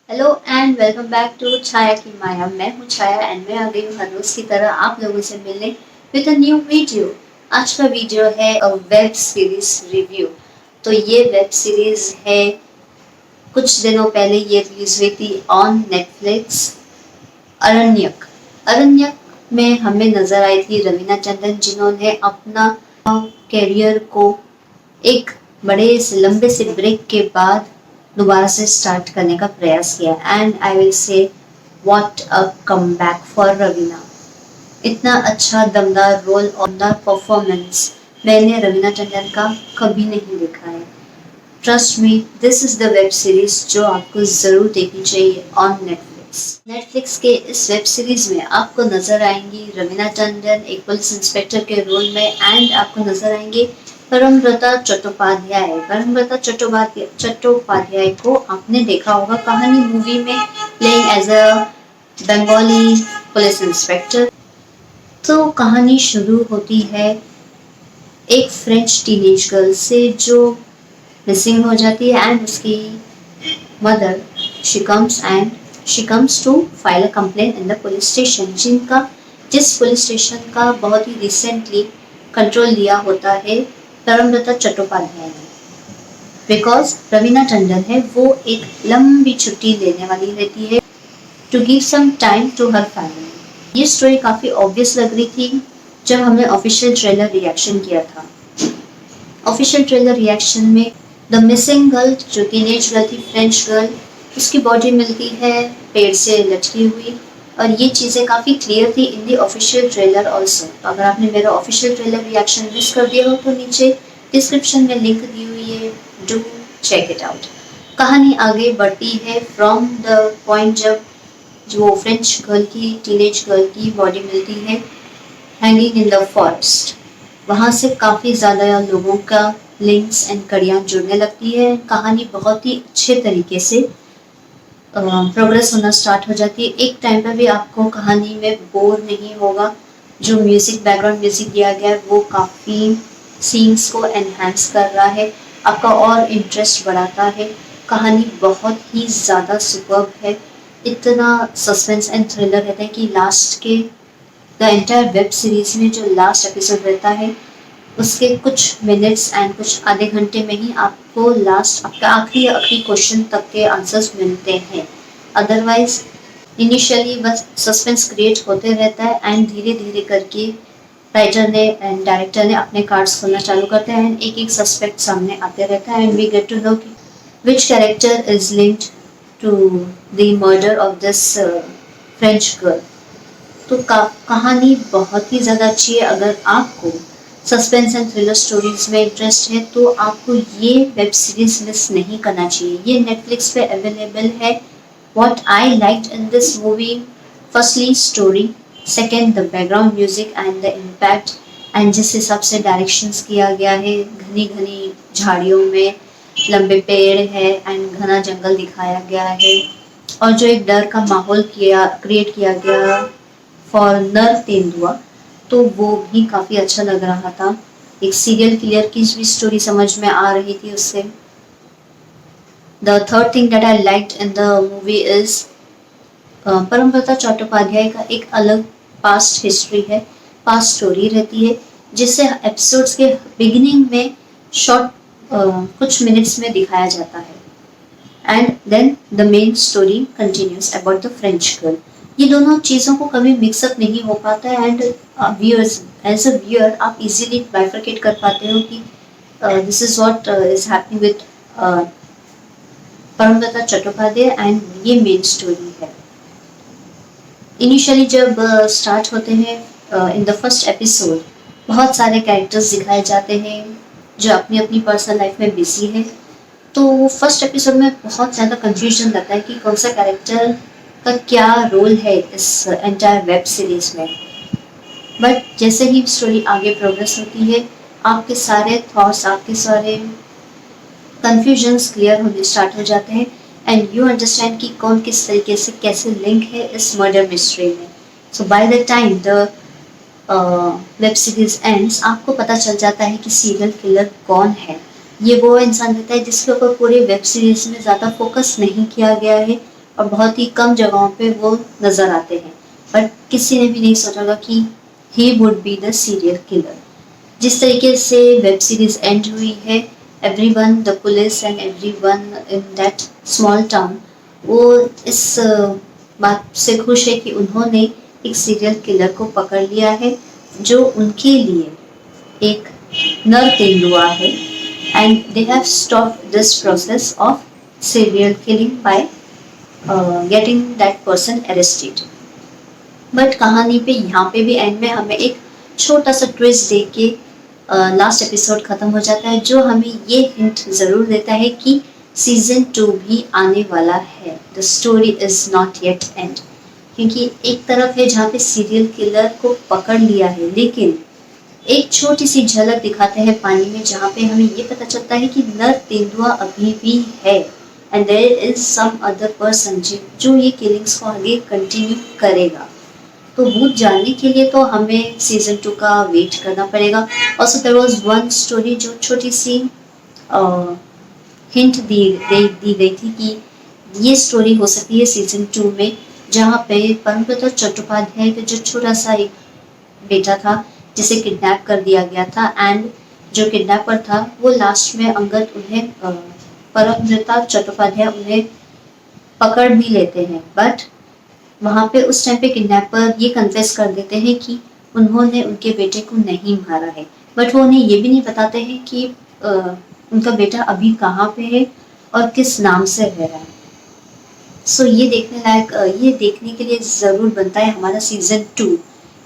Hello and welcome back to छाया की माया। मैं हूँ छाया एंड मैं आ गई हूँ हर रोज की तरह आप लोगों से मिलने विद अ न्यू वीडियो। आज का वीडियो है अ वेब सीरीज रिव्यू। तो ये वेब सीरीज है, कुछ दिनों पहले ये रिलीज हुई थी ऑन नेटफ्लिक्स। अरण्यक। अरण्यक में हमें नजर आई थी रवीना टंडन, जिन्होंने अपना कैरियर को एक बड़े से लंबे से ब्रेक के बाद दोबारा से स्टार्ट करने का प्रयास किया। And I will say what a come back for Raveena. इतना अच्छा दमदार रोल और दमदार परफॉर्मेंस मैंने रवीना टंडन का कभी नहीं देखा है। Trust me, this is the web series जो आपको जरूर देखनी चाहिए ऑन नेटफ्लिक्स। नेटफ्लिक्स के इस वेब सीरीज में आपको नजर आएंगी रवीना टंडन एक पुलिस इंस्पेक्टर के रोल में, एंड आपको नजर आएंगे परमव्रता चट्टोपाध्याय। परमव्रता चट्टोपाध्याय को आपने देखा होगा कहानी मूवी में playing as a Bengali police inspector. तो कहानी शुरू होती है एक फ्रेंच टीनेज गर्ल से जो मिसिंग हो जाती है, एंड उसकी mother she comes to file a complaint in the police station, जिस पुलिस स्टेशन का बहुत ही रिसेंटली कंट्रोल लिया होता है परमव्रता चट्टोपाध्याय ने। बिकॉज रवीना टंडन है वो एक लंबी छुट्टी लेने वाली रहती है to give some time to her family. ये स्टोरी काफी ऑब्वियस लग रही थी जब हमने ऑफिशियल ट्रेलर रिएक्शन किया था। ऑफिशियल ट्रेलर रिएक्शन में द मिसिंग गर्ल, जो टीनेज गर्ल थी, फ्रेंच गर्ल, उसकी बॉडी मिलती है पेड़ से लटकी हुई, और ये चीज़ें काफ़ी क्लियर थी in the official trailer also. तो अगर आपने मेरा ऑफिशियल ट्रेलर रिएक्शन मिस कर दिया हो तो नीचे डिस्क्रिप्शन में लिंक दी हुई है, डू चेक इट आउट। कहानी आगे बढ़ती है फ्रॉम द पॉइंट जब जो फ्रेंच गर्ल की, टीनेज गर्ल की बॉडी मिलती है हैंगिंग इन द फॉरेस्ट। वहाँ से काफ़ी ज़्यादा लोगों का लिंक्स एंड कड़ियाँ जुड़ने लगती है। कहानी बहुत ही अच्छे तरीके से प्रोग्रेस होना स्टार्ट हो जाती है। एक टाइम पर भी आपको कहानी में बोर नहीं होगा। जो म्यूज़िक, बैकग्राउंड म्यूज़िक दिया गया है वो काफ़ी सीन्स को एनहांस कर रहा है, आपका और इंटरेस्ट बढ़ाता है। कहानी बहुत ही ज़्यादा सुपर्ब है। इतना सस्पेंस एंड थ्रिलर रहता है कि लास्ट के द एंटायर वेब सीरीज में जो लास्ट एपिसोड रहता है उसके कुछ मिनट्स एंड कुछ आधे घंटे में ही आपको लास्ट आपका आखिरी आखिरी क्वेश्चन तक के आंसर्स मिलते हैं। अदरवाइज इनिशियली बस सस्पेंस क्रिएट होते रहता है एंड धीरे धीरे करके राइटर ने एंड डायरेक्टर ने अपने कार्ड्स खोलना चालू करते हैं एंड एक एक सस्पेक्ट सामने आते रहता है and we get to know which character is linked to the murder of this French girl. तो कहानी बहुत ही ज़्यादा अच्छी है। अगर आपको सस्पेंस एंड थ्रिलर स्टोरीज में इंटरेस्ट है तो आपको ये वेब सीरीज मिस नहीं करना चाहिए। ये नेटफ्लिक्स पे अवेलेबल है। What I liked in this movie, firstly story, second the background music and the impact, and जिस हिसाब से डायरेक्शंस किया गया है, घनी घनी झाड़ियों में लंबे पेड़ है एंड घना जंगल दिखाया गया है, और जो एक डर का माहौल क्रिएट किया गया फॉर नर तेंदुआ, तो वो भी काफ़ी अच्छा लग रहा था। एक सीरियल किलर की भी स्टोरी समझ में आ रही थी उससे। The third thing that I liked in the movie is Parambrata Chattopadhyay का एक अलग पास्ट हिस्ट्री है, पास्ट स्टोरी रहती है, जिसे एपिसोड्स के बिगिनिंग में शॉर्ट कुछ मिनट्स में दिखाया जाता है and then the main story continues about the French girl. ये दोनों चीज़ों को कभी मिक्सअप नहीं हो पाता है and viewers as a viewer आप इजीली बाइफरकेट कर पाते हो कि this is what is happening with Parambrata Chattopadhyay and ये मेन स्टोरी है। इनिशियली जब स्टार्ट होते हैं इन द फर्स्ट एपिसोड बहुत सारे कैरेक्टर्स दिखाए जाते हैं जो अपनी अपनी पर्सनल लाइफ में बिजी है। तो फर्स्ट एपिसोड में बहुत ज़्यादा कंफ्यूजन लगता है कि कौन सा कैरेक्टर का क्या रोल है इस एंटायर वेब सीरीज में। बट जैसे ही स्टोरी आगे प्रोग्रेस होती है आपके सारे थॉट्स, आपके सारे कंफ्यूजन्स क्लियर होने स्टार्ट हो जाते हैं एंड यू अंडरस्टैंड कि कौन किस तरीके से कैसे लिंक है इस मर्डर मिस्ट्री में। So by the time the web series ends आपको पता चल जाता है कि सीरियल किलर कौन है। ये वो इंसान रहता है जिसके ऊपर पूरे वेब सीरीज में ज़्यादा फोकस नहीं किया गया है, और बहुत ही कम जगहों पे वो नज़र आते हैं, बट किसी ने भी नहीं सोचा होगा कि he would be the serial killer. जिस तरीके से वेब सीरीज एंड हुई है, everyone, the police and everyone in that small town, वो इस बात से खुश है कि उन्होंने एक सीरियल किलर को पकड़ लिया है जो उनके लिए एक नर तेंदुआ है, and they have stopped this process of serial killing by getting that person arrested। But कहानी पे यहाँ पे भी एंड में हमें एक छोटा सा ट्विस्ट दे के लास्ट एपिसोड खत्म हो जाता है, जो हमें ये हिंट ज़रूर देता है कि सीजन 2 भी आने वाला है। The story is not yet and, क्योंकि एक तरफ है जहाँ पे सीरियल किलर को पकड़ लिया है, लेकिन एक छोटी सी झलक दिखाते हैं पानी में, जहाँ पे हमें ये पता चलता है कि नर तेंदुआ अभी भी है, and there is some other person जो ये किलिंग्स को आगे कंटिन्यू करेगा। तो वो जानने के लिए तो हमें सीजन 2 का वेट करना पड़ेगा। Also there was one story जो छोटी सी हिंट दी गई थी कि ये स्टोरी हो सकती है सीजन 2 में, जहाँ पे परमब्रत चट्टोपाध्याय का जो छोटा सा एक बेटा था जिसे किडनैप कर दिया गया था, एंड जो किडनैपर था वो लास्ट में अंगद उन्हें परमब्रता चट्टोपाध्याय उन्हें पकड़ भी लेते हैं, बट वहाँ पे उस टाइम पे किडनैपर ये कन्फेस कर देते हैं कि उन्होंने उनके बेटे को नहीं मारा है, बट वो उन्हें ये भी नहीं बताते हैं कि उनका बेटा अभी कहाँ पे है और किस नाम से रह रहा है। सो ये देखने लायक, ये देखने के लिए ज़रूर बनता है हमारा सीजन 2,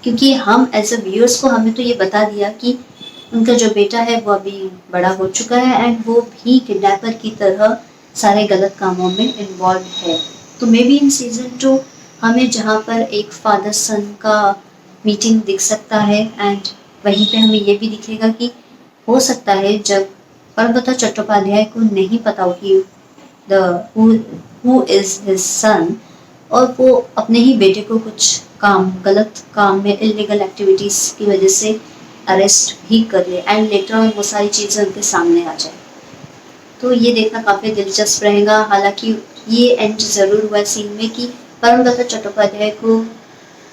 क्योंकि हम एज अ व्यूअर्स को हमें तो ये बता दिया कि उनका जो बेटा है वो अभी बड़ा हो चुका है एंड वो भी किडनैपर की तरह सारे गलत कामों में इन्वॉल्व है। तो मे बी इन सीजन 2 हमें जहाँ पर एक फादर सन का मीटिंग दिख सकता है, एंड वहीं पे हमें ये भी दिखेगा कि हो सकता है जब परमब्रत चट्टोपाध्याय को नहीं पता हो कि हु इज हिज सन, और वो अपने ही बेटे को कुछ गलत काम में, इलीगल एक्टिविटीज की वजह से अरेस्ट भी कर ले, एंड लेटर ऑन वो सारी चीज़ें उनके सामने आ जाए। तो ये देखना काफ़ी दिलचस्प रहेगा। हालांकि ये एंड ज़रूर हुआ सीन में कि परमब्रत चट्टोपाध्याय को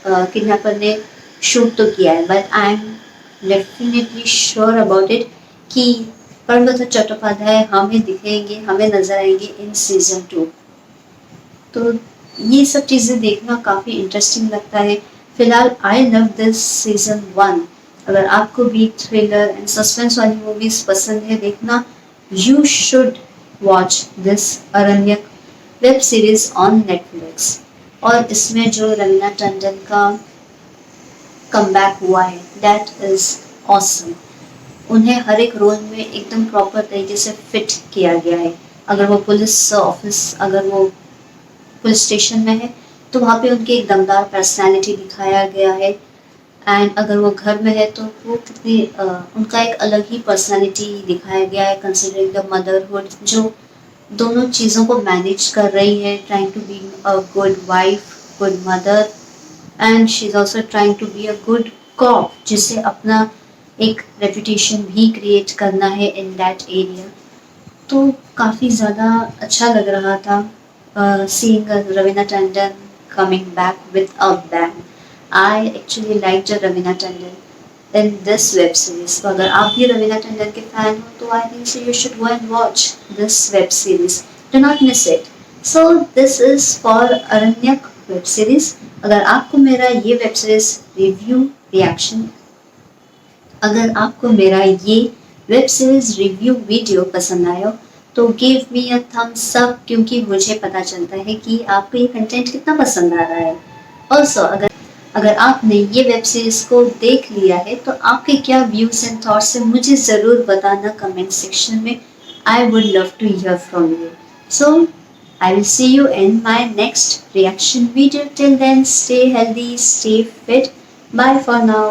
किडनैपर ने शूट तो किया है, but I am definitely sure about it कि परमब्रत चट्टोपाध्याय हमें दिखेंगे, हमें नजर आएंगे इन सीजन 2। तो ये सब चीज़ें देखना काफ़ी इंटरेस्टिंग लगता है। फिलहाल आई लव दिस सीजन 1। अगर आपको भी थ्रिलर एंड सस्पेंस वाली मूवीज पसंद है देखना, you should watch this Aranyak web series on Netflix. और इसमें जो रवीना टंडन का कमबैक हुआ है, दैट इज ऑसम। उन्हें हर एक रोल में एकदम प्रॉपर तरीके से फिट किया गया है। अगर वो पुलिस ऑफिस, अगर वो पुलिस स्टेशन में है तो वहाँ पे उनकी एक दमदार पर्सनैलिटी दिखाया गया है, एंड अगर वो घर में है तो वो कितनी उनका एक अलग ही पर्सनैलिटी दिखाया गया है, कंसिडरिंग द मदरहुड, जो दोनों चीज़ों को मैनेज कर रही है, trying to be a good wife, good mother, and she is also trying to be a good cop, जिसे अपना एक रेपुटेशन भी क्रिएट करना है इन दैट एरिया। तो काफ़ी ज़्यादा अच्छा लग रहा था seeing Ravina Tandon coming back with a bang. I actually liked Ravina Tandon in this web series. तो अगर आप भी रवीना टंडन के फैन हो तो I think so you should go and watch this web series. Do not miss it. So this is for Aranyak web series. अगर आपको मेरा ये web series review reaction, अगर आपको मेरा ये वेब सीरीज रिव्यू वीडियो पसंद आया तो give me a thumbs up, क्योंकि मुझे पता चलता है कि आपको ये कंटेंट कितना पसंद आ रहा है। ऑल्सो अगर आपने ये वेब सीरीज को देख लिया है तो आपके क्या व्यूज एंड थॉट्स है मुझे ज़रूर बताना कमेंट सेक्शन में। I would love to hear from you. So I will see you in my next reaction video. Till then, stay healthy, stay fit. Bye for now.